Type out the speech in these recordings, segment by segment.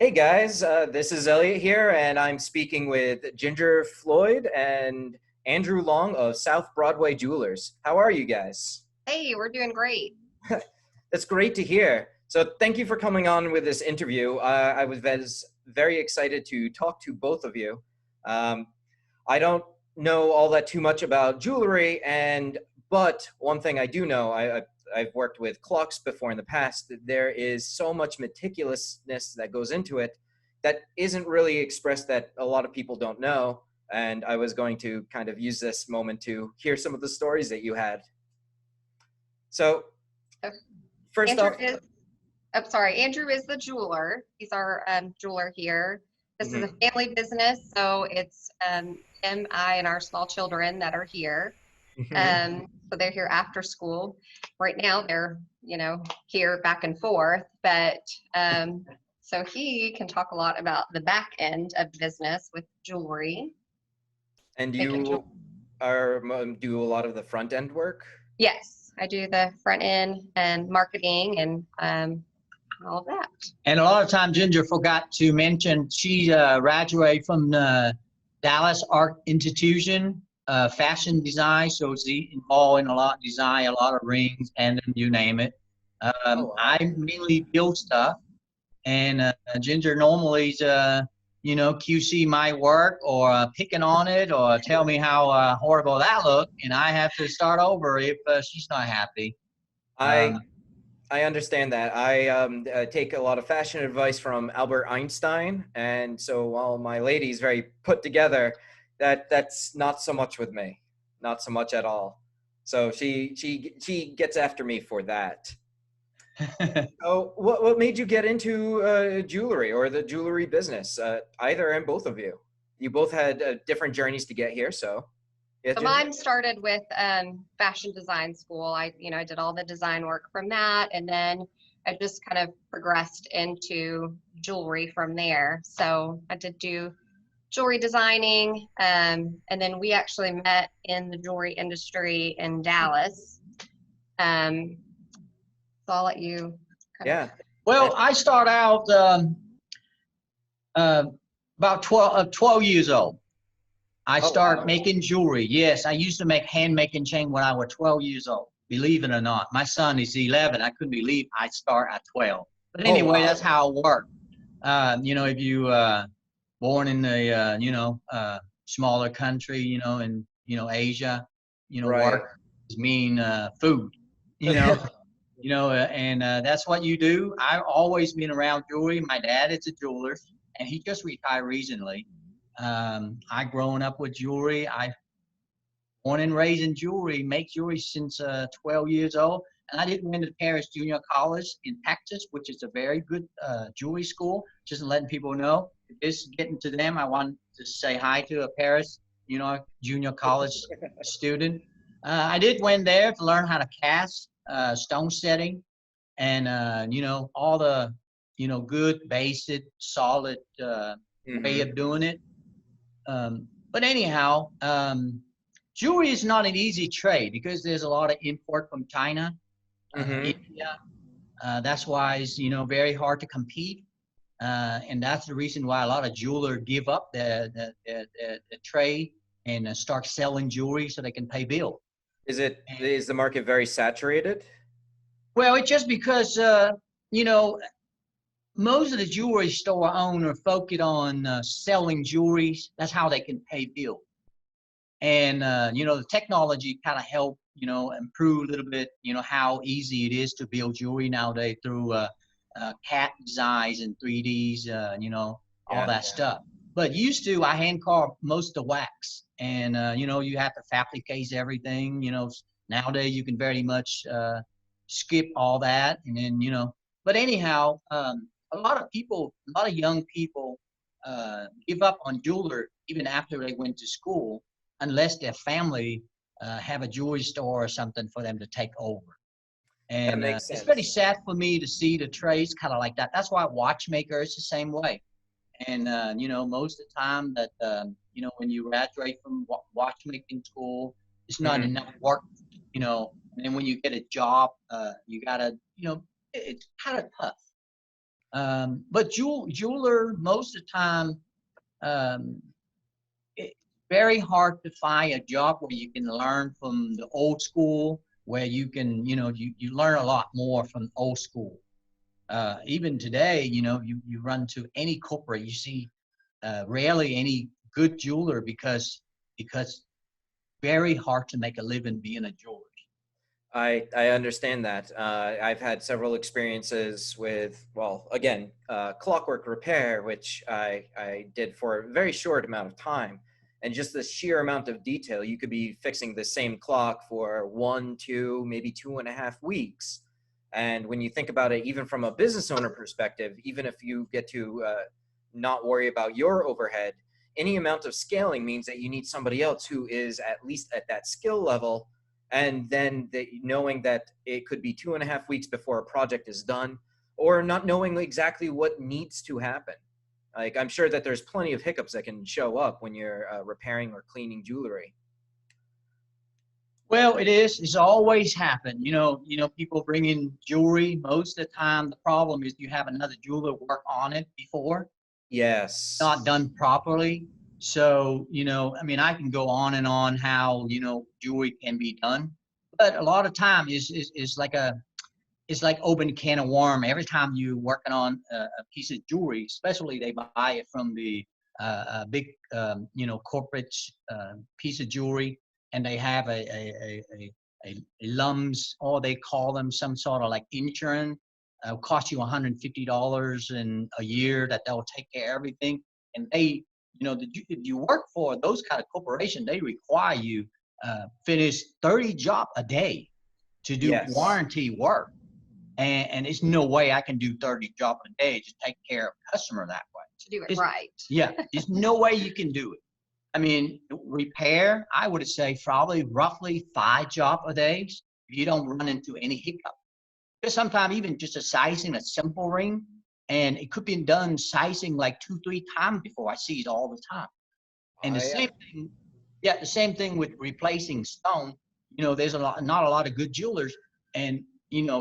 Hey guys, this is Elliot here, and I'm speaking with Ginger Floyd and Andrew Long of South Broadway Jewelers. How are you guys? Hey, we're doing great. That's great to hear. So, thank you for coming on with this interview. I was very excited to talk to both of you. Um, I don't know all that too much about jewelry, but one thing I do know, I've worked with clocks before in the past. That there is so much meticulousness that goes into it that isn't really expressed that a lot of people don't know. And I was going to kind of use this moment to hear some of the stories that you had. So Uh, first Andrew off, is, I'm sorry, Andrew is the jeweler. He's our jeweler here. This is a mhm, family business, so it's him, I, and our small children that are here. mhm. So they're here after school. Right now, they're, here back and forth, but so he can talk a lot about the back end of business with jewelry, And making you jewelry. do a lot of the front end work. Yes, I do the front end and marketing and all of that. And a lot of times Ginger forgot to mention she graduated from the Dallas Art Institution, fashion design. So she's involved in a lot of design, a lot of rings, and you name it. Oh I wow. mainly build stuff, and Ginger normally is, QC my work or picking on it or tell me how horrible that looked, and I have to start over if she's not happy. I Um, I understand that. I take a lot of fashion advice from Albert Einstein, and so while my lady's very put together, that's not so much with me, not so much at all. So she gets after me for that. Oh, what made you get into jewelry or the jewelry business? Either and both of you. You both had different journeys to get here, so yeah, So Ginger. mine started with fashion design school. I did all the design work from that, and then I just kind of progressed into jewelry from there. So I did do jewelry designing, and then we actually met in the jewelry industry in Dallas. Um, so I'll let you kind of. Yeah. well, And I start out. Uh, about 12 years old. I oh start wow. making jewelry. Yes, I used to make hand making chain when I was 12 years old. Believe it or not, my son is 11. I couldn't believe I start at 12. But Oh anyway, wow. that's how it worked. If you born in the smaller country, in Asia, Right. work is mean food, you know. And that's what you do. I've always been around jewelry. My dad is a jeweler, and he just retired recently. I grown up with jewelry. I born and raised in jewelry, make jewelry since 12 years old. And I did went to Paris Junior College in Texas, which is a very good jewelry school. Just letting people know. Just getting to them, I want to say hi to a Paris, junior college student. I did went there to learn how to cast, stone setting, and all the good, basic, solid way Hmm. of doing it. But anyhow, jewelry is not an easy trade because there's a lot of import from China, Hmm. India. That's why it's very hard to compete, and that's the reason why a lot of jewelers give up the trade and start selling jewelry so they can pay bill. Is the market very saturated? Well, it's just because you know most of the jewelry store owner focus on selling jewelry. That's how they can pay bill. And the technology kind of help improve a little bit how easy it is to build jewelry nowadays through cat designs and 3ds, all Yeah. that stuff. But used to I hand carve most of the wax, and you have to fabricate everything. Nowadays you can very much skip all that, and then but anyhow, a lot of people, a lot of young people give up on jeweler even after they went to school unless their family have a jewelry store or something for them to take over. That And makes it's very sense. sad for me to see the trades kind of like that. That's why watchmaker is the same way. And most of the time that when you graduate from watchmaking school, it's not Hmm. enough work. And then when you get a job, you gotta it's kind of tough. But jeweler, most of the time, it's very hard to find a job where you can learn from the old school, where you can, you learn a lot more from old school. Even today, you run to any corporate, you see rarely any good jeweler because very hard to make a living being a jeweler. I understand that. I've had several experiences with, well, again, clockwork repair, which I did for a very short amount of time. And just the sheer amount of detail, you could be fixing the same clock for 1, 2, maybe 2.5 weeks. And when you think about it, even from a business owner perspective, even if you get to not worry about your overhead, any amount of scaling means that you need somebody else who is at least at that skill level. And then knowing that it could be 2.5 weeks before a project is done, or not knowing exactly what needs to happen. Like, I'm sure that there's plenty of hiccups that can show up when you're repairing or cleaning jewelry. Well, it's always happened. People bring in jewelry. Most of the time, the problem is you have another jeweler work on it before, Yes. not done properly. So, I can go on and on how, jewelry can be done, but a lot of time is like it's like open a can of worm. Every time you're working on a piece of jewelry, especially they buy it from the big, corporate piece of jewelry, and they have a LUMS, or they call them some sort of like insurance. Cost you $150 in a year that they'll take care of everything. And they, if you work for those kind of corporations, they require you finish 30 jobs a day to do Yes. warranty work. And there's no way I can do 30 jobs a day to take care of a customer that way. To do it right. Yeah, there's no way you can do it. I mean, repair, I would say probably roughly 5 jobs a day if you don't run into any hiccup. Because sometimes even just a sizing a simple ring, and it could be done sizing like 2-3 times before I see it all the time. And the same thing with replacing stone. There's not a lot of good jewelers, and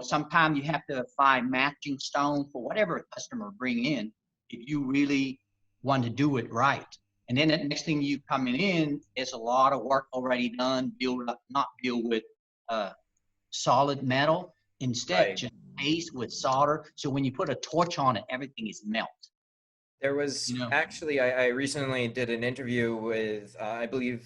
sometimes you have to find matching stone for whatever a customer bring in if you really want to do it right. And then the next thing you coming in, there's a lot of work already done, not build with solid metal, instead Right. just paste with solder. So when you put a torch on it, everything is melt. There was actually, I recently did an interview with, I believe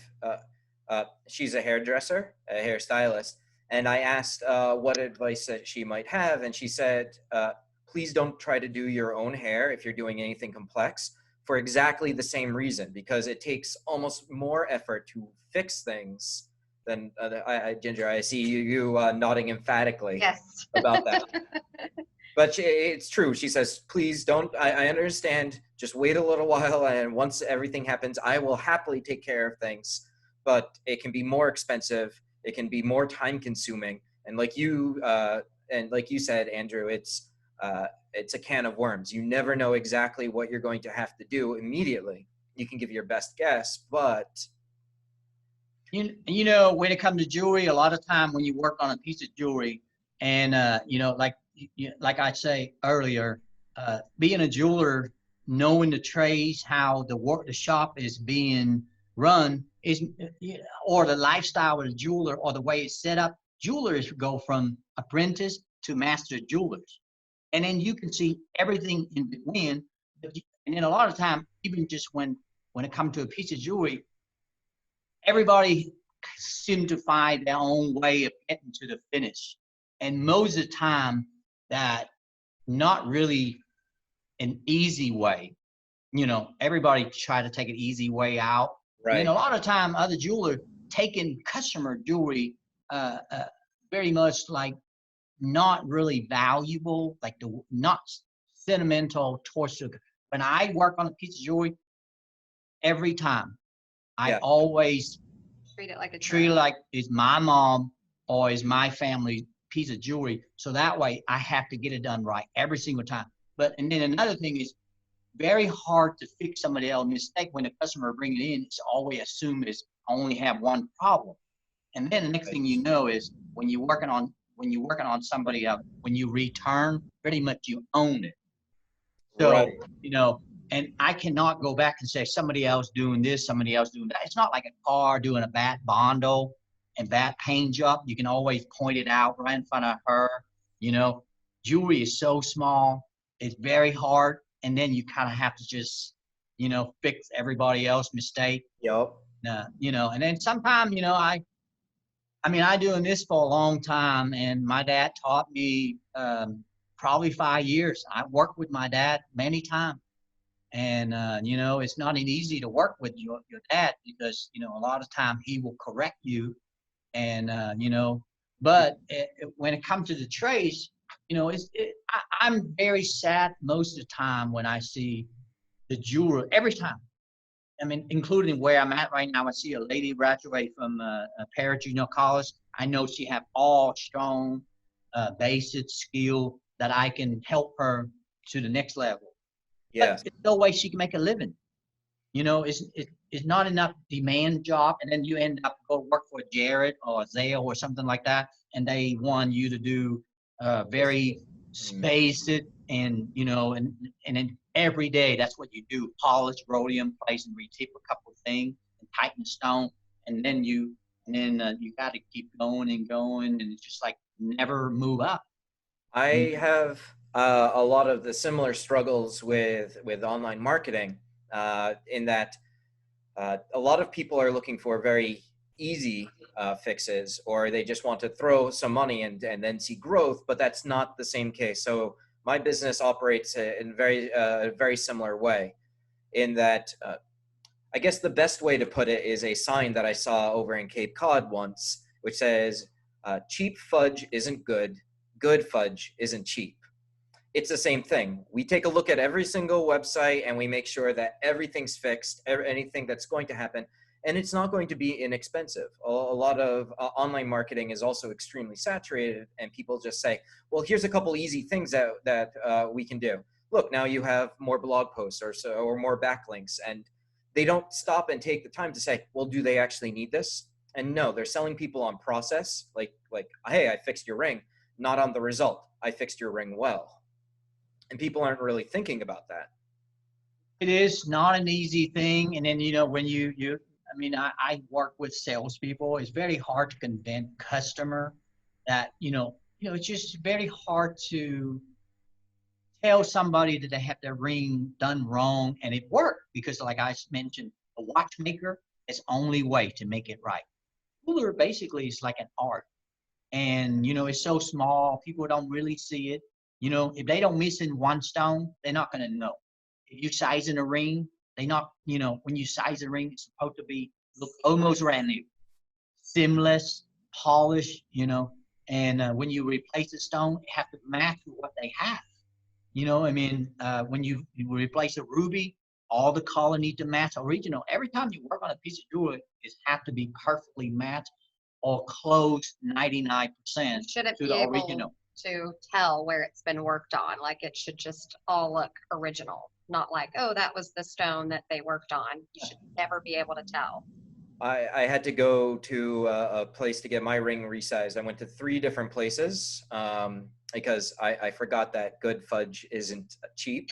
she's a hairdresser, a hairstylist. And I asked what advice that she might have. And she said, please don't try to do your own hair if you're doing anything complex, for exactly the same reason, because it takes almost more effort to fix things than Ginger, I see you nodding emphatically. Yes. About that. But it's true. She says, please don't, I understand, just wait a little while, and once everything happens, I will happily take care of things. But it can be more expensive. It can be more time consuming. And like you said, Andrew, it's a can of worms. You never know exactly what you're going to have to do immediately. You can give your best guess, but when it comes to jewelry, a lot of time when you work on a piece of jewelry, and like I say earlier, being a jeweler, knowing the trades, how the shop is being run or the lifestyle of the jeweler, or the way it's set up. Jewelers go from apprentice to master jewelers, and then you can see everything in between. And then a lot of time, even just when it comes to a piece of jewelry, everybody seems to find their own way of getting to the finish. And most of the time, that not really an easy way. Everybody try to take an easy way out. right. And a lot of time, other jewelers taking customer jewelry very much like not really valuable, like not sentimental towards the. When I work on a piece of jewelry, every time I always treat it like it's my mom or is my family piece of jewelry. So that way I have to get it done right every single time. And then another thing is very hard to fix somebody else's mistake. When the customer bring it in, it's always assumed it's only have one problem. And then the next thing you know is when you're working on somebody else, when you return, pretty much you own it. So, Right. and I cannot go back and say somebody else doing this, somebody else doing that. It's not like a car doing a bat bondo and bat paint job. You can always point it out right in front of her. You know, jewelry is so small, it's very hard, and then you kind of have to just, fix everybody else's mistake. Yup. And then sometimes, I doing this for a long time, and my dad taught me probably 5 years. I worked with my dad many times, and it's not an easy to work with your dad because a lot of time he will correct you, and but when it comes to the trades, I'm very sad most of the time when I see the jeweler every time. I mean, including where I'm at right now, I see a lady graduate from a Paris Junior College. I know she have all strong, basic skill that I can help her to the next level. But Yes. there's no way she can make a living. It's not enough demand job, and then you end up go work for Jared or Zale or something like that, and they want you to do very basic and and then every day that's what you do: polish, rhodium, place, and retip a couple of things and tighten the stone, and then you got to keep going and going, and it's just like never move up. I have a lot of the similar struggles with online marketing, in that a lot of people are looking for very easy fixes, or they just want to throw some money and then see growth, but that's not the same case. So my business operates in a very similar way, in that I guess the best way to put it is a sign that I saw over in Cape Cod once, which says, cheap fudge isn't good, good fudge isn't cheap. It's the same thing. We take a look at every single website and we make sure that everything's fixed, anything that's going to happen, and it's not going to be inexpensive. A lot of online marketing is also extremely saturated, and people just say, well, here's a couple easy things that we can do. Look, now you have more blog posts or more backlinks, and they don't stop and take the time to say, well, do they actually need this? And no, they're selling people on process, like, hey, I fixed your ring, not on the result. I fixed your ring well. And people aren't really thinking about that. It is not an easy thing. And then, when I work with salespeople, it's very hard to convince customer that, it's just very hard to tell somebody that they have their ring done wrong and it worked, because like I mentioned, a watchmaker is only way to make it right. Jeweler basically is like an art. And, it's so small, people don't really see it. If they don't miss in one stone, they're not going to know. If you size in a ring, they not, when you size a ring, it's supposed to look almost brand new, seamless, polished, and when you replace the stone, it has to match with what they have. When you replace a ruby, all the color need to match original. Every time you work on a piece of jewelry, it has to be perfectly matched or close 99% Shouldn't to be the able original. to tell where it's been worked on. Like it should just all look original, not like, oh, that was the stone that they worked on. You should never be able to tell. I had to go to a place to get my ring resized. I went to 3 different places, because I forgot that good fudge isn't cheap.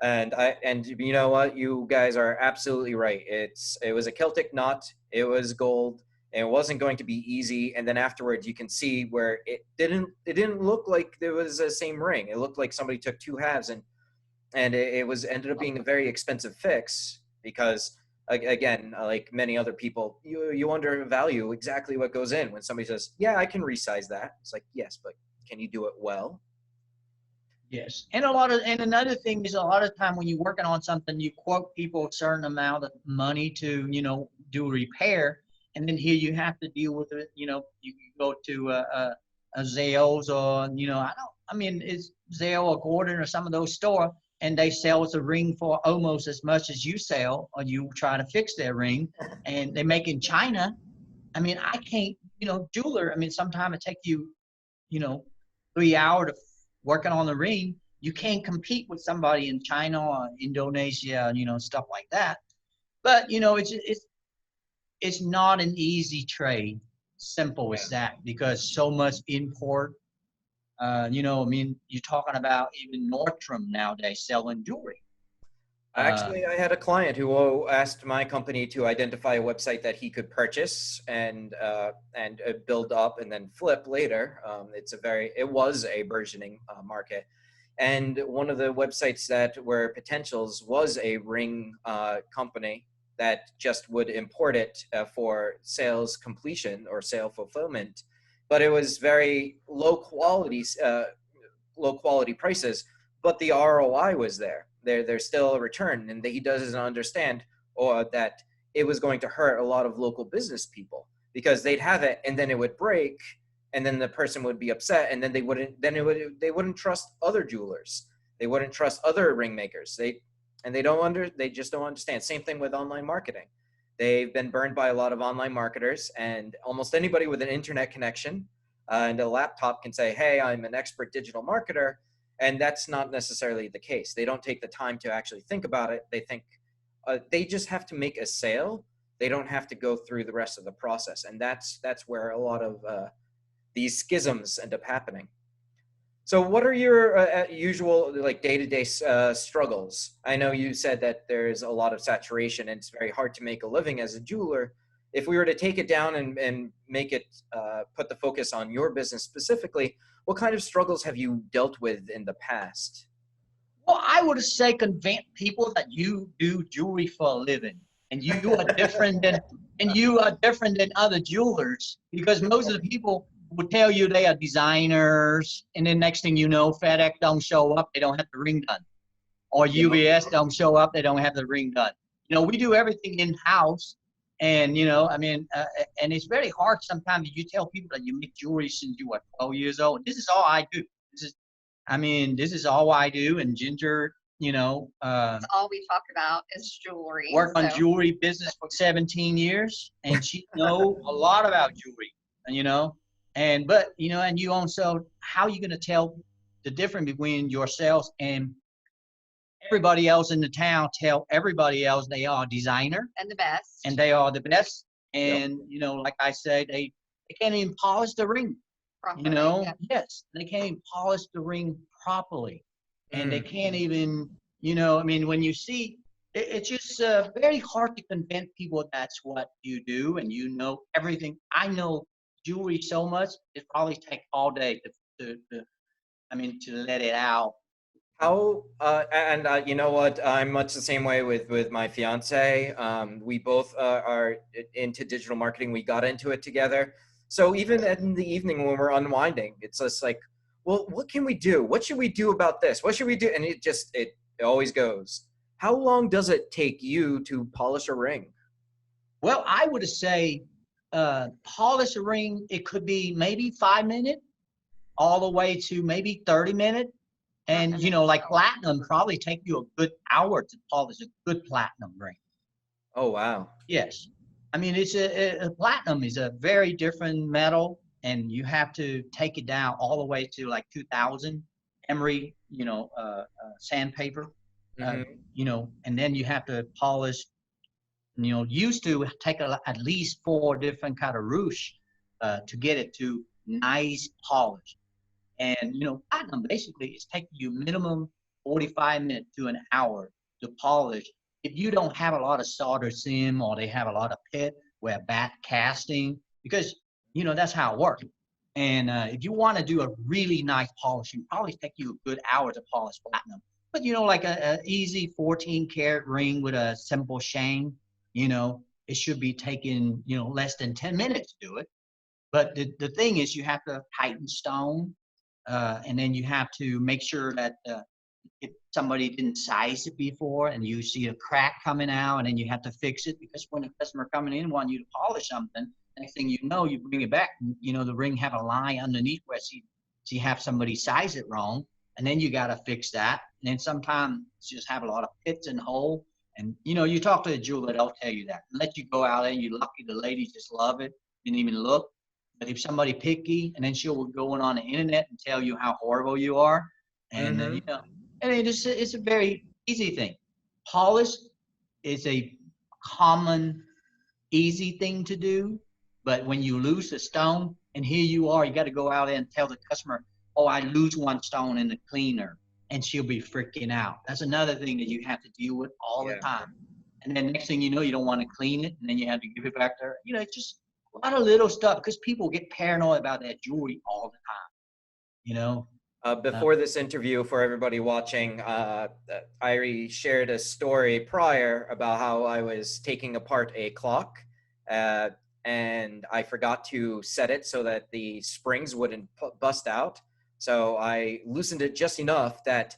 And you know what? You guys are absolutely right. It was a Celtic knot. It was gold. And it wasn't going to be easy. And then afterwards, you can see where it didn't look like there was the same ring. It looked like somebody took 2 halves and it ended up being a very expensive fix, because again, like many other people, you undervalue exactly what goes in when somebody says, yeah, I can resize that. It's like, yes, but can you do it well? Yes. And another thing is, a lot of time when you're working on something, you quote people a certain amount of money to, do a repair. And then here you have to deal with it. You go to a Zales or, it's Zale or Gordon or some of those stores, and they sell us a ring for almost as much as you sell, or you try to fix their ring, and they make in China. I can't, jeweler. Sometimes it takes you, 3 hours to working on the ring. You can't compete with somebody in China or Indonesia, stuff like that. But, it's not an easy trade. Simple as that, because so much import, You know, I mean, you're talking about even Nordstrom nowadays selling jewelry. Actually, I had a client who asked my company to identify a website that he could purchase and build up and then flip later. It was a burgeoning market, and one of the websites that were potentials was a ring company that just would import it for sales completion or sale fulfillment, but it was very low quality prices, but the ROI was there. There's still a return, and he doesn't understand or that it was going to hurt a lot of local business people because they'd have it and then it would break, and then the person would be upset, and then they wouldn't trust other jewelers, they wouldn't trust other ring makers. They just don't understand. Same thing with online marketing. They've been burned by a lot of online marketers, and almost anybody with an internet connection and a laptop can say, hey, I'm an expert digital marketer. And that's not necessarily the case. They don't take the time to actually think about it. They think they just have to make a sale. They don't have to go through the rest of the process. And that's where a lot of these schisms end up happening. So what are your usual like day-to-day struggles? I know you said that there's a lot of saturation and it's very hard to make a living as a jeweler. If we were to take it down and make it, put the focus on your business specifically, what kind of struggles have you dealt with in the past? Well, I would say convince people that you do jewelry for a living, and you are different than other jewelers, because most of the people will tell you they are designers, and then next thing you know, FedEx don't show up, they don't have the ring done, or UPS don't show up, they don't have the ring done. You know, we do everything in house. And, you know, I mean, and it's very hard sometimes. You tell people that you make jewelry since you were 12 years old. This is all I do. This is all I do. And Ginger, you know, That's all we talk about is jewelry. Worked on jewelry business for 17 years, and she know a lot about jewelry, you know. But, you know, and you also, how are you going to tell the difference between yourselves and everybody else in the town? Tell everybody else they are a designer and the best, and they are the best. And you know, like I said, they can't even polish the ring properly. You know, yes, they can't even polish the ring properly, and they can't even, you know, I mean, when you see, it's just very hard to convince people that's what you do and you know everything. I know jewelry so much, it probably takes all day to let it out. How you know what? I'm much the same way with my fiance. We both are into digital marketing. We got into it together. So even in the evening when we're unwinding, it's just like, well, what can we do? What should we do about this? What should we do? And it always goes. How long does it take you to polish a ring? Well, I would say polish a ring, it could be maybe 5 minutes all the way to maybe 30 minutes. And, you know, like platinum probably take you a good hour to polish a good platinum ring. Oh, wow. Yes. I mean, it's a platinum is a very different metal, and you have to take it down all the way to like 2000 emery, you know, sandpaper, you know, and then you have to polish, you know, used to take at least 4 different kind of rouge to get it to nice polish. And, you know, platinum basically is taking you minimum 45 minutes to an hour to polish. If you don't have a lot of solder seam or they have a lot of pit where bad casting, because, you know, that's how it works. And if you want to do a really nice polish, it probably take you a good hour to polish platinum. But, you know, like a easy 14 karat ring with a simple chain, you know, it should be taking, you know, less than 10 minutes to do it. But the thing is, you have to tighten stone. And then you have to make sure that if somebody didn't size it before and you see a crack coming out, and then you have to fix it, because when a customer coming in wants you to polish something, next thing you know, you bring it back, and, you know, the ring have a line underneath where she have somebody size it wrong, and then you got to fix that. And then sometimes just have a lot of pits and holes. And, you know, you talk to a jeweler, they'll tell you that. Let you go out there and you're lucky the ladies just love it, didn't even look. But if somebody picky, and then she'll go on the internet and tell you how horrible you are, and you know, and it's a very easy thing. Polish is a common, easy thing to do, but when you lose the stone, and here you are, you got to go out there and tell the customer, oh, I lose one stone in the cleaner, and she'll be freaking out. That's another thing that you have to deal with all the Yeah. time. And then next thing you know, you don't want to clean it, and then you have to give it back to her. You know, it's just a lot of little stuff because people get paranoid about that jewelry all the time. You know. Before this interview, for everybody watching, Irie shared a story prior about how I was taking apart a clock, and I forgot to set it so that the springs wouldn't bust out. So I loosened it just enough that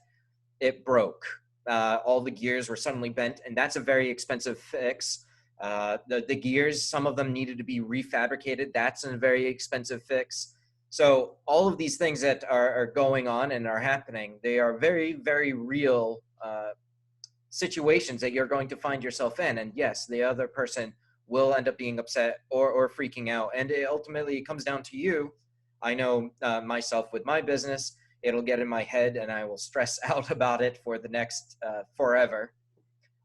it broke. All the gears were suddenly bent, and that's a very expensive fix. The gears, some of them needed to be refabricated. That's a very expensive fix. So all of these things that are going on and are happening, they are very, very real situations that you're going to find yourself in. And yes, the other person will end up being upset or freaking out. And it ultimately comes down to you. I know myself with my business, it'll get in my head and I will stress out about it for the next forever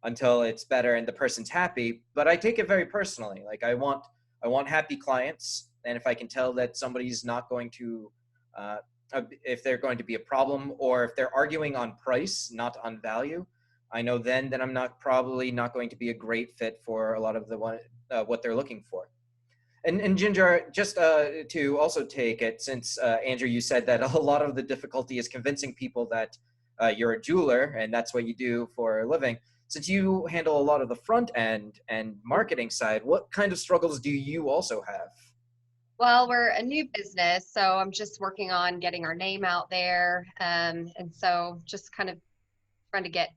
until it's better and the person's happy. But I take it very personally. Like I want happy clients. And if I can tell that somebody's not going to, if they're going to be a problem, or if they're arguing on price, not on value, I know then that I'm probably not going to be a great fit for a lot of what they're looking for. And Ginger, just to also take it, since Andrew, you said that a lot of the difficulty is convincing people that you're a jeweler and that's what you do for a living. Since you handle a lot of the front end and marketing side, what kind of struggles do you also have? Well, we're a new business, so I'm just working on getting our name out there. And so just kind of trying to get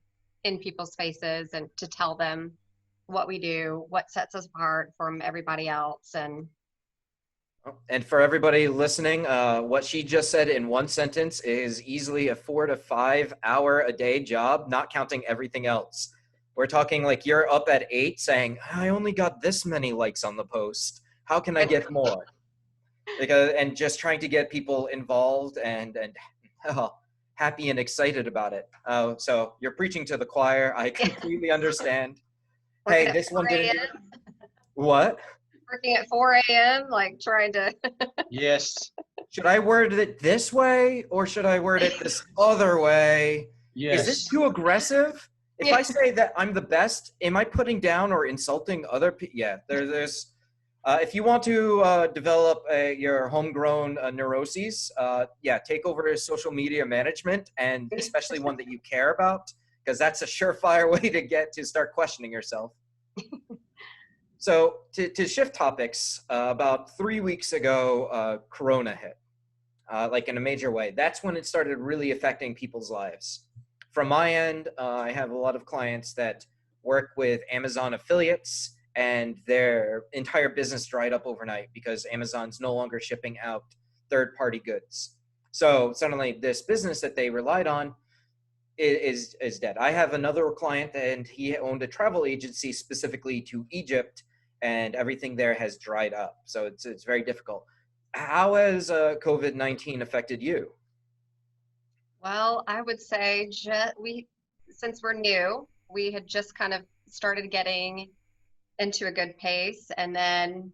in people's faces and to tell them what we do, what sets us apart from everybody else. And for everybody listening, what she just said in one sentence is easily a 4 to 5 hour a day job, not counting everything else. We're talking like you're up at 8 saying, I only got this many likes on the post. How can I get more? And just trying to get people involved and happy and excited about it. So you're preaching to the choir. I completely understand. Hey, this one didn't do it. What? Working at 4 a.m., like trying to. Yes. Should I word it this way or should I word it this other way? Yes. Is this too aggressive? If I say that I'm the best, am I putting down or insulting other people? Yeah, there's. If you want to develop your homegrown neuroses, take over social media management, and especially one that you care about, because that's a surefire way to get to start questioning yourself. So to shift topics, about 3 weeks ago, Corona hit, like in a major way. That's when it started really affecting people's lives. From my end, I have a lot of clients that work with Amazon affiliates, and their entire business dried up overnight because Amazon's no longer shipping out third-party goods. So suddenly this business that they relied on is dead. I have another client and he owned a travel agency specifically to Egypt, and everything there has dried up. So it's very difficult. How has COVID-19 affected you? Well, I would say since we're new, we had just kind of started getting into a good pace, and then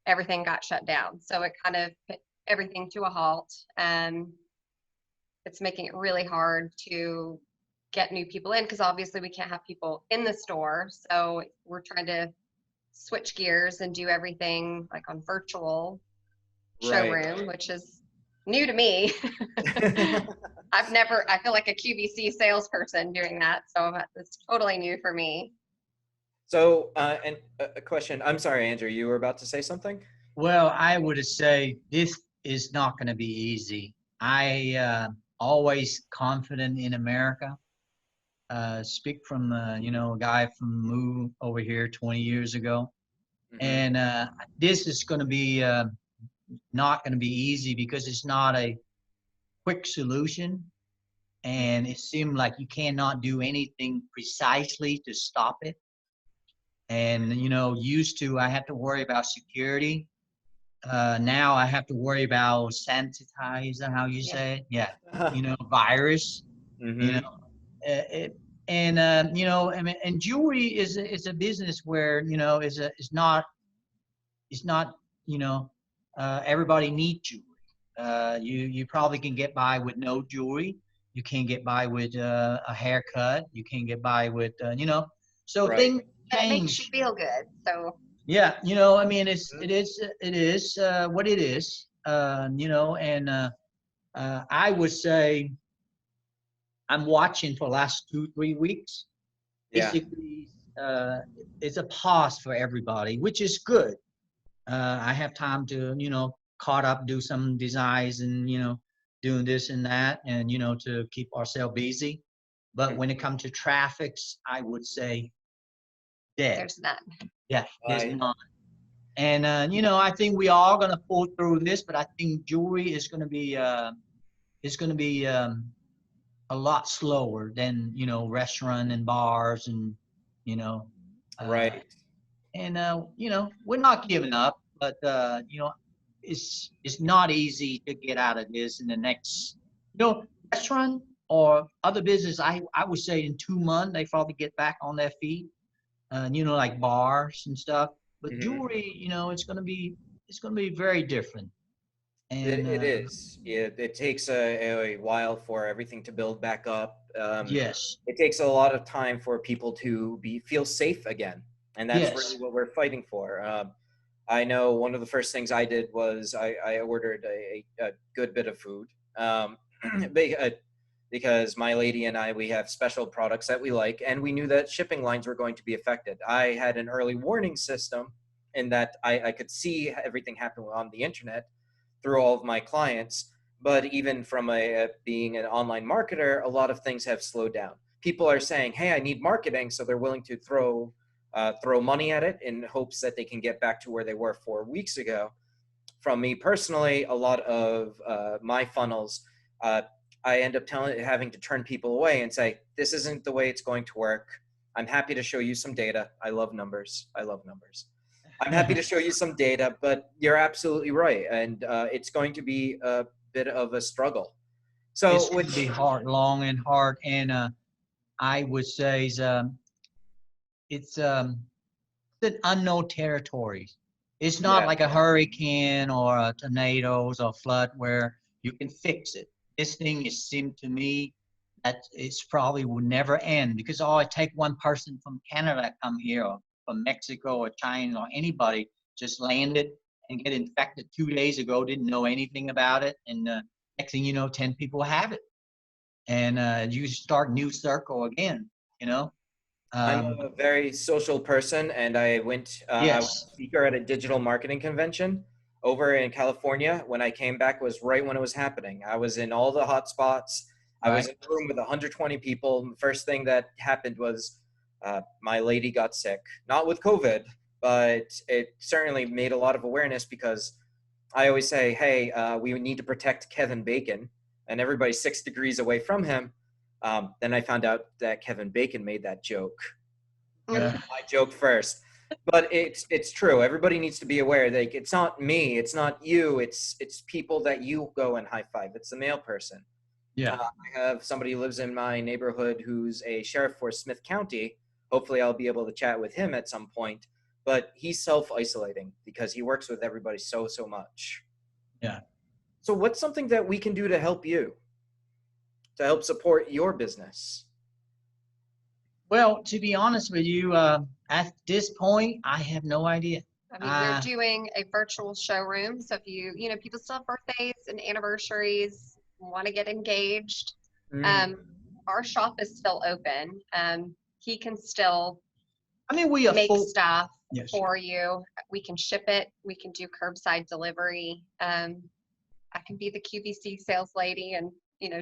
everything got shut down. So it kind of put everything to a halt, and it's making it really hard to get new people in because obviously we can't have people in the store. So we're trying to switch gears and do everything like on virtual showroom, which is new to me. I feel like a QVC salesperson doing that. So it's totally new for me. So, and a question, I'm sorry, Andrew, you were about to say something? Well, I would say this is not going to be easy. I always confident in America. Speak from, a guy from moved over here 20 years ago. Mm-hmm. And this is going to be not going to be easy because it's not a quick solution. And it seemed like you cannot do anything precisely to stop it. And, used to, I have to worry about security. Now I have to worry about sanitize, how you say it? Yeah. Virus, Mm-hmm. And jewelry is a business where, it's not, everybody needs jewelry. You probably can get by with no jewelry. You can't get by with a haircut. You can't get by with so Right. things But it makes you change. feel good. So Yeah, I mean, it is what it is. And I would say I'm watching for the last 2, 3 weeks. Yeah. Basically, it's a pause for everybody, which is good. I have time to, caught up, do some designs and, doing this and that and, to keep ourselves busy. But Mhm. when it comes to traffics, I would say dead. there's none. Yeah, there's I, none. And, I think we are going to pull through this, but I think jewelry is going to be a lot slower than, restaurant and bars and, you know, uh, right. we're not giving up, but it's not easy to get out of this in the next, restaurant or other business. I would say in 2 months they probably get back on their feet. Like bars and stuff. But Mhm. jewelry, it's gonna be very different. And It is. It takes a while for everything to build back up. yes, It takes a lot of time for people to feel safe again, and that's really yes, what we're fighting for. I know one of the first things I did was I ordered a good bit of food, be- uh, because my lady and I, we have special products that we like, and we knew that shipping lines were going to be affected. I had an early warning system in that I could see everything happen on the internet through all of my clients. But even from being an online marketer, a lot of things have slowed down. People are saying, "Hey, I need marketing," so they're willing to throw money at it in hopes that they can get back to where they were 4 weeks ago. From me personally, a lot of my funnels, uh, I end up having to turn people away and say, "This isn't the way it's going to work. I'm happy to show you some data. I love numbers. I love numbers. I'm happy to show you some data, but you're absolutely right, and it's going to be a bit of a struggle." it's So, gonna be hard, long and hard, and I would say it's an unknown territory. It's not yeah, like a hurricane or a tornadoes or flood where you can fix it. This thing, it seemed to me that it's probably will never end because it take one person from Canada come here or from Mexico or China or anybody just landed and get infected 2 days ago, didn't know anything about it, and next thing you know, 10 people have it, and you start new circle again. You know. I'm Um, a very social person, and I was yes. a speaker at a digital marketing convention over in California. When I came back was right when it was happening. I was in all the hot spots. I was Right. in a room with 120 people. The first thing that happened was my lady got sick, not with COVID, but it certainly made a lot of awareness because I always say, "Hey, we need to protect Kevin Bacon," and everybody's 6 degrees away from him. Then I found out that Kevin Bacon made that joke. Uh, I joked first, but it's true. Everybody needs to be aware. Like, it's not me, it's not you. It's people that you go and high five. It's the male person. yeah. I have somebody who lives in my neighborhood who's a sheriff for Smith County. Hopefully, I'll be able to chat with him at some point. But he's self-isolating because he works with everybody so much. Yeah. So, what's something that we can do to help you, to help support your business? Well, to be honest with you, at this point, I have no idea. I mean, we're Uh, doing a virtual showroom. So if people still have birthdays and anniversaries, want to get engaged, Mm, um, our shop is still open. He can still I mean, we are make full. stuff Yes. for you. We can ship it. We can do curbside delivery. I can be the QVC sales lady and,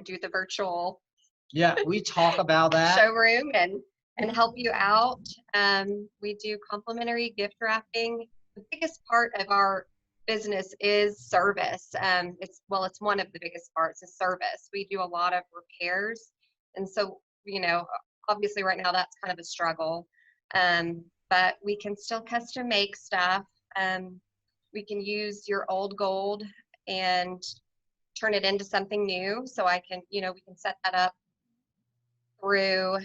do the virtual Yeah, we talk about that. showroom and help you out. We do complimentary gift wrapping. The biggest part of our business is service. It's one of the biggest parts is service. We do a lot of repairs, and so obviously right now that's kind of a struggle. But we can still custom make stuff. We can use your old gold and turn it into something new. So we can set that up through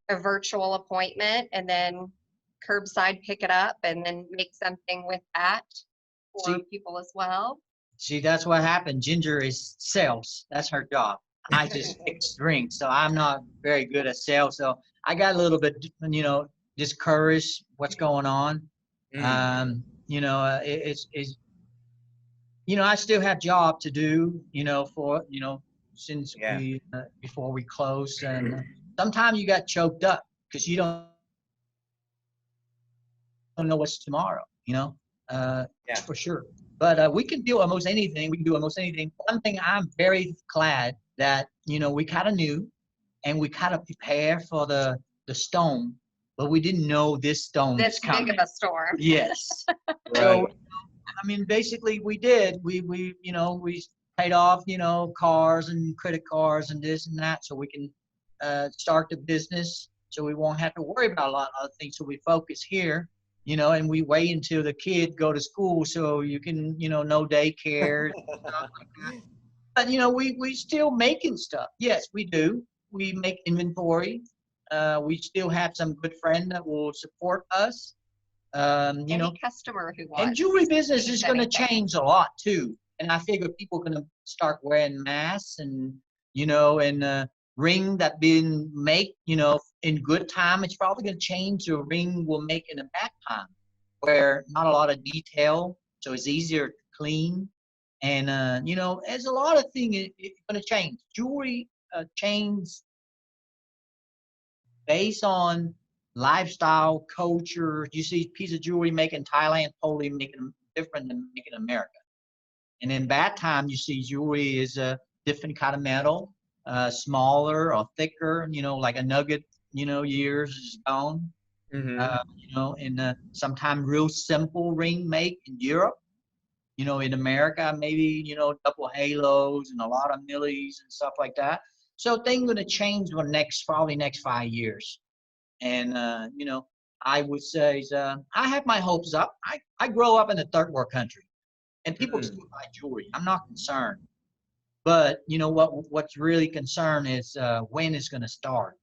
a virtual appointment and then curbside pick it up and then make something with that for See, people as well. See, that's what happened. Ginger is sales. That's her job. I just fix drinks, so I'm not very good at sales. So I got a little bit, discouraged what's going on. Mm, It's I still have job to do, for, since yeah. we, before we close. And sometimes you got choked up because you don't know what's tomorrow, Yeah. for sure. But we can do almost anything. We can do almost anything. One thing I'm very glad that, we kind of knew and we kind of prepare for the storm, but we didn't know this storm is This big of coming. a storm. Yes. So, Right. I mean, basically we did. We paid off, cars and credit cards and this and that, so we can start the business. So we won't have to worry about a lot of other things. So we focus here, and we wait until the kid go to school, so you can, no daycare, stuff like that. But we still making stuff. Yes, we do. We make inventory. We still have some good friend that will support us. Any customer who And wants jewelry business is going to anything. change a lot too. And I figure people are going to start wearing masks and, ring that been make, in good time. It's probably going to change the ring we'll make in a bad time where not a lot of detail. So it's easier to clean. And, there's a lot of things it's going to change. Jewelry change based on lifestyle, culture. You see a piece of jewelry made in Thailand, totally making them different than making in America. And in that time, you see jewelry is a different kind of metal, smaller or thicker, like a nugget, years is gone. Hmm. And sometimes real simple ring make in Europe. In America, maybe, double halos and a lot of millies and stuff like that. So things going to change for probably next 5 years. And, I would say I have my hopes up. I grow up in a third world country and people Mm. still buy jewelry. I'm not concerned. But what's really concerned is when it's going to start.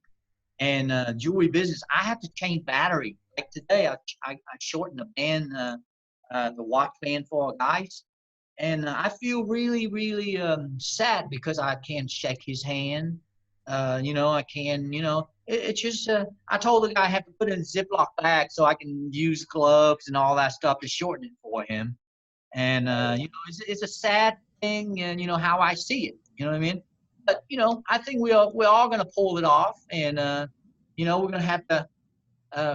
And jewelry business, I have to change battery. Like today, I shortened the band, the watch band for guys. And I feel really, really sad because I can't shake his hand. I can, it's just, I told the guy I have to put it in a Ziploc bag so I can use gloves and all that stuff to shorten it for him. And, it's a sad thing and, how I see it, you know what I mean? But, I think we're all going to pull it off. And, we're going to have to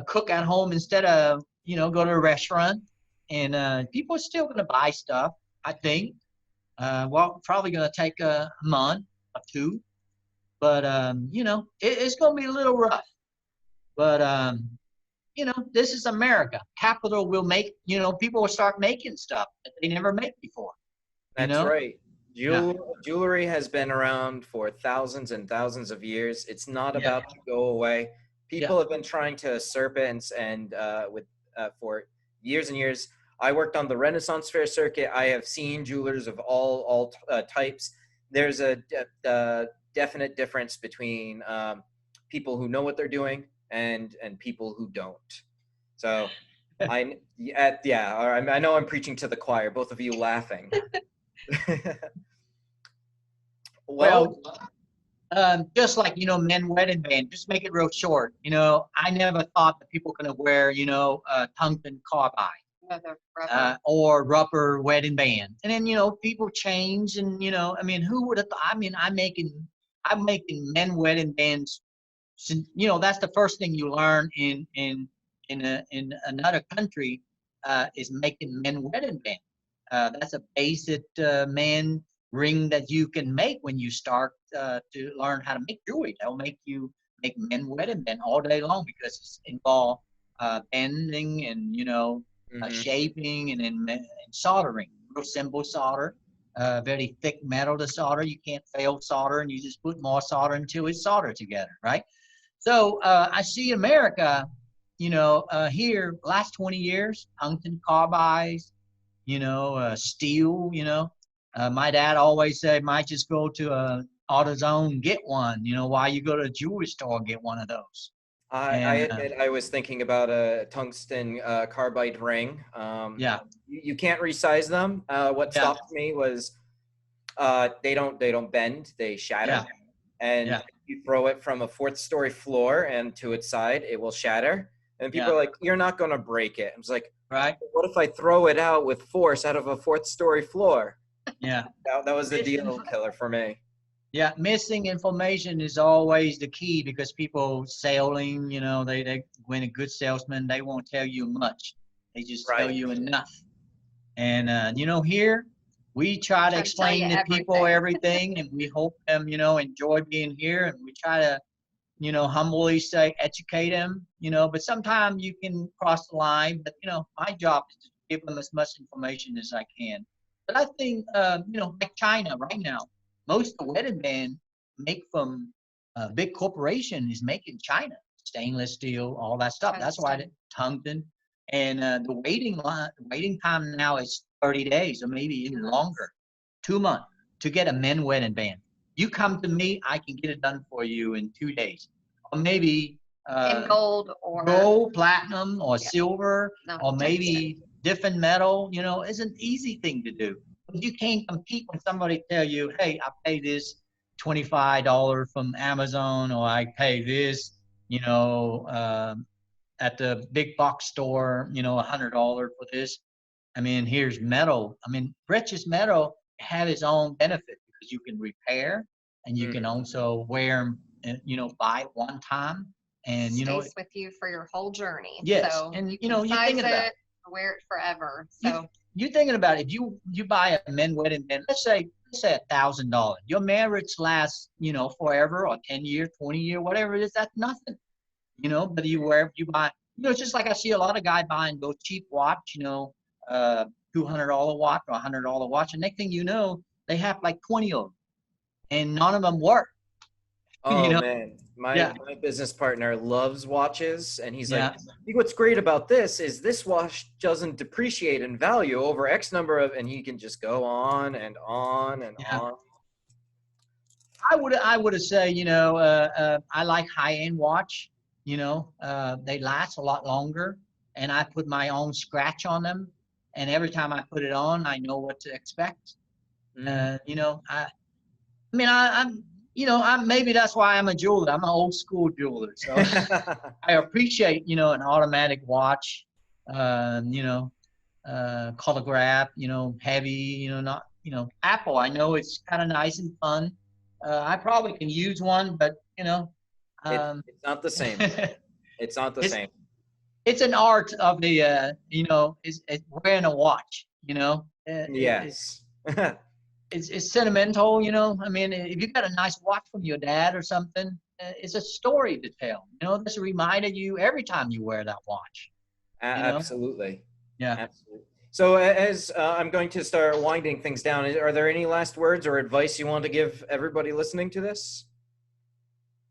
cook at home instead of, go to a restaurant. And people are still going to buy stuff, I think. Well, probably going to take a month or two. But, it's going to be a little rough. But, this is America. Capital will make, people will start making stuff that they never made before. That's right. Yeah. Jewelry has been around for thousands and thousands of years. It's not Yeah. about to go away. People Yeah. have been trying to usurp it and for years and years. I worked on the Renaissance Fair circuit. I have seen jewelers of all types. There's a definite difference between people who know what they're doing and people who don't. So I know I'm preaching to the choir. Both of you laughing. Well, Just like, men wedding band, just make it real short. I never thought that people going to wear, tungsten carbide or rubber wedding band. And then, people change and, I mean, who would have thought? I mean, I'm making men wedding bands. Since, that's the first thing you learn in another country is making men wedding band. That's a basic man ring that you can make when you start to learn how to make jewelry. They'll make you make men wedding band all day long because it's involved bending and shaping and soldering. Real simple solder, very thick metal to solder. You can't fail solder, and you just put more solder until it's soldered together, right? So I see America, here last 20 years, tungsten carbides, steel, my dad always said, might just go to a AutoZone and get one, while you go to a jewelry store and get one of those. I And admit I was thinking about a tungsten carbide ring. yeah, You can't resize them. What yeah, stopped me was they don't bend, they yeah, shatter. And yeah, if you throw it from a fourth story floor and to its side, it will shatter. And people yeah, are like, "You're not going to break it." I was like, right, "What if I throw it out with force out of a fourth story floor?" yeah. That was the Missing, deal killer for me. yeah, missing information is always the key because people selling, they when a good salesman, they won't tell you much. They just tell Right. you enough. And here we try to Trying to tell you explain to people everything. everything, and we hope them, enjoy being here, and we try to, humbly say educate them, but sometimes you can cross the line. But my job is to give them as much information as I can. But I think, like China right now, most of the wedding band make from big corporation is made in China, stainless steel, all that stuff. That's why Tungsten. tungsten. And the waiting time now is 30 days or maybe even longer, 2 months to get a men wedding band. You come to me, I can get it done for you in 2 days, or maybe In gold or gold, platinum, or yeah, silver, no, or tungsten. maybe different metal. It's an easy thing to do. But you can't compete when somebody tell you, "Hey, I pay this $25 from Amazon, or I pay this, you know, at the big box store, $100 for this." I mean, here's metal. I mean, precious metal have its own benefit because you can repair and you can Mhm. also wear them, buy it one time. And, Stays with you for your whole journey. yes. So And, you can you're size thinking about it, wear it forever. it. So You're thinking about it. If you buy a men wedding band, let's say $1,000. Your marriage lasts, forever, or 10 year, 20 year, whatever it is. That's nothing. But you buy, it's just like I see a lot of guys buying those cheap watch, $200 watch or $100 watch, and next thing you know, they have like 20 of them, and none of them work. Oh you know, man, yeah, my business partner loves watches, and he's like, yeah, "I think what's great about this is this watch doesn't depreciate in value over X number of," and he can just go on and on and yeah. on. I would say, I like high end watch. They last a lot longer, and I put my own scratch on them, and every time I put it on, I know what to expect. Mm. I mean, I'm maybe that's why I'm a jeweler. I'm an old school jeweler, so I appreciate, an automatic watch, chronograph, heavy, not, Apple. I know it's kind of nice and fun. I probably can use one, but um, It's not the same. It's not the it's same. it's an art of the, is wearing a watch. Yes. It's sentimental. I mean, if you got a nice watch from your dad or something, it's a story to tell. This reminded you every time you wear that watch. You know, Absolutely. yeah. Absolutely. So as I'm going to start winding things down, are there any last words or advice you want to give everybody listening to this?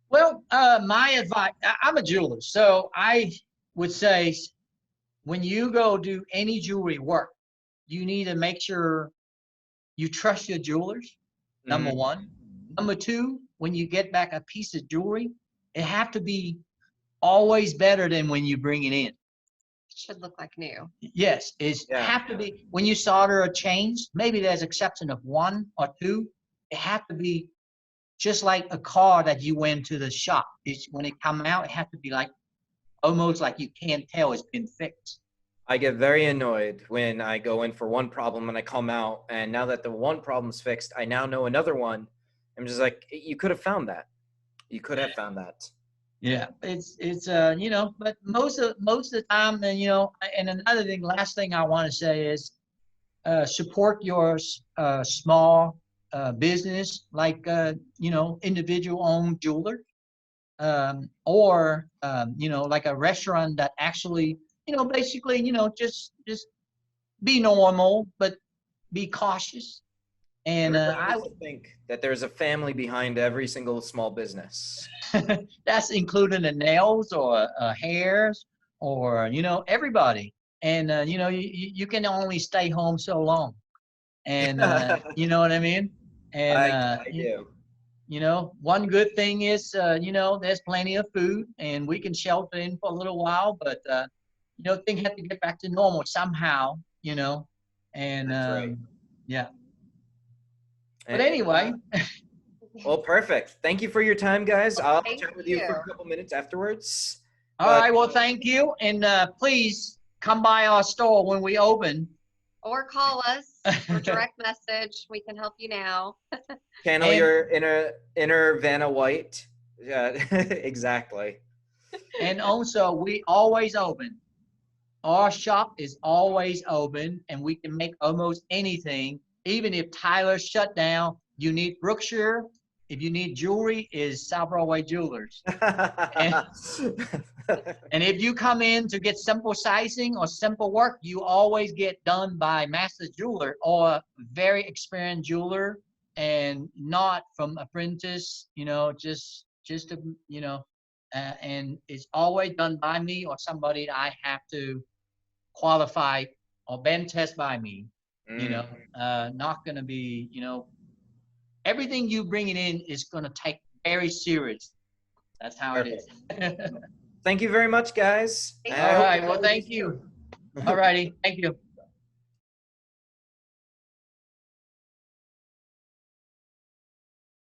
Well, my advice, I'm a jeweler, so I would say when you go do any jewelry work, you need to make sure you trust your jewelers, number Mm. one. Number two, when you get back a piece of jewelry, it have to be always better than when you bring it in. should look like new. Yes, it's Yeah. have to be when you solder a change, maybe there's exception of one or two. It have to be just like a car that you went to the shop. It's when it come out, it has to be like almost like you can't tell it's been fixed. I get very annoyed when I go in for one problem and I come out, and now that the one problem's fixed, I now know another one. I'm just like, you could have found that. You could have found that. Yeah, it's but most of the time, and and another thing, last thing I want to say is support your small business, like individual owned jeweler, or like a restaurant that actually basically just be normal but be cautious. And Everybody needs to think that there's a family behind every single small business. that's including the nails or hairs or everybody. And you can only stay home so long, and you know what I mean. And I do. You know, one good thing is, you know, there's plenty of food and we can shelter in for a little while, but, you know, things have to get back to normal somehow, you know, and, That's right. yeah. But And, anyway, well, perfect. Thank you for your time, guys. I'll Thank chat with you for you. a couple minutes afterwards. all But right, well, thank you. And please come by our store when we open. Or call us or direct message. We can help you now. channel And, your inner Vanna White. Yeah, exactly. and also, we always open. Our shop is always open and we can make almost anything. Even if Tyler shut down, you need Brookshire. If you need jewelry, is South Broadway Jewelers. And, and if you come in to get simple sizing or simple work, you always get done by master jeweler or very experienced jeweler and not from apprentice, you know, just to, you know, and it's always done by me or somebody that I have to qualify or been tested by me, you know, not going to be, you know, everything you bring it in is going to take very serious. That's how it is. Thank you very much, guys. Thank All right. Well, thank you. All righty. Thank you.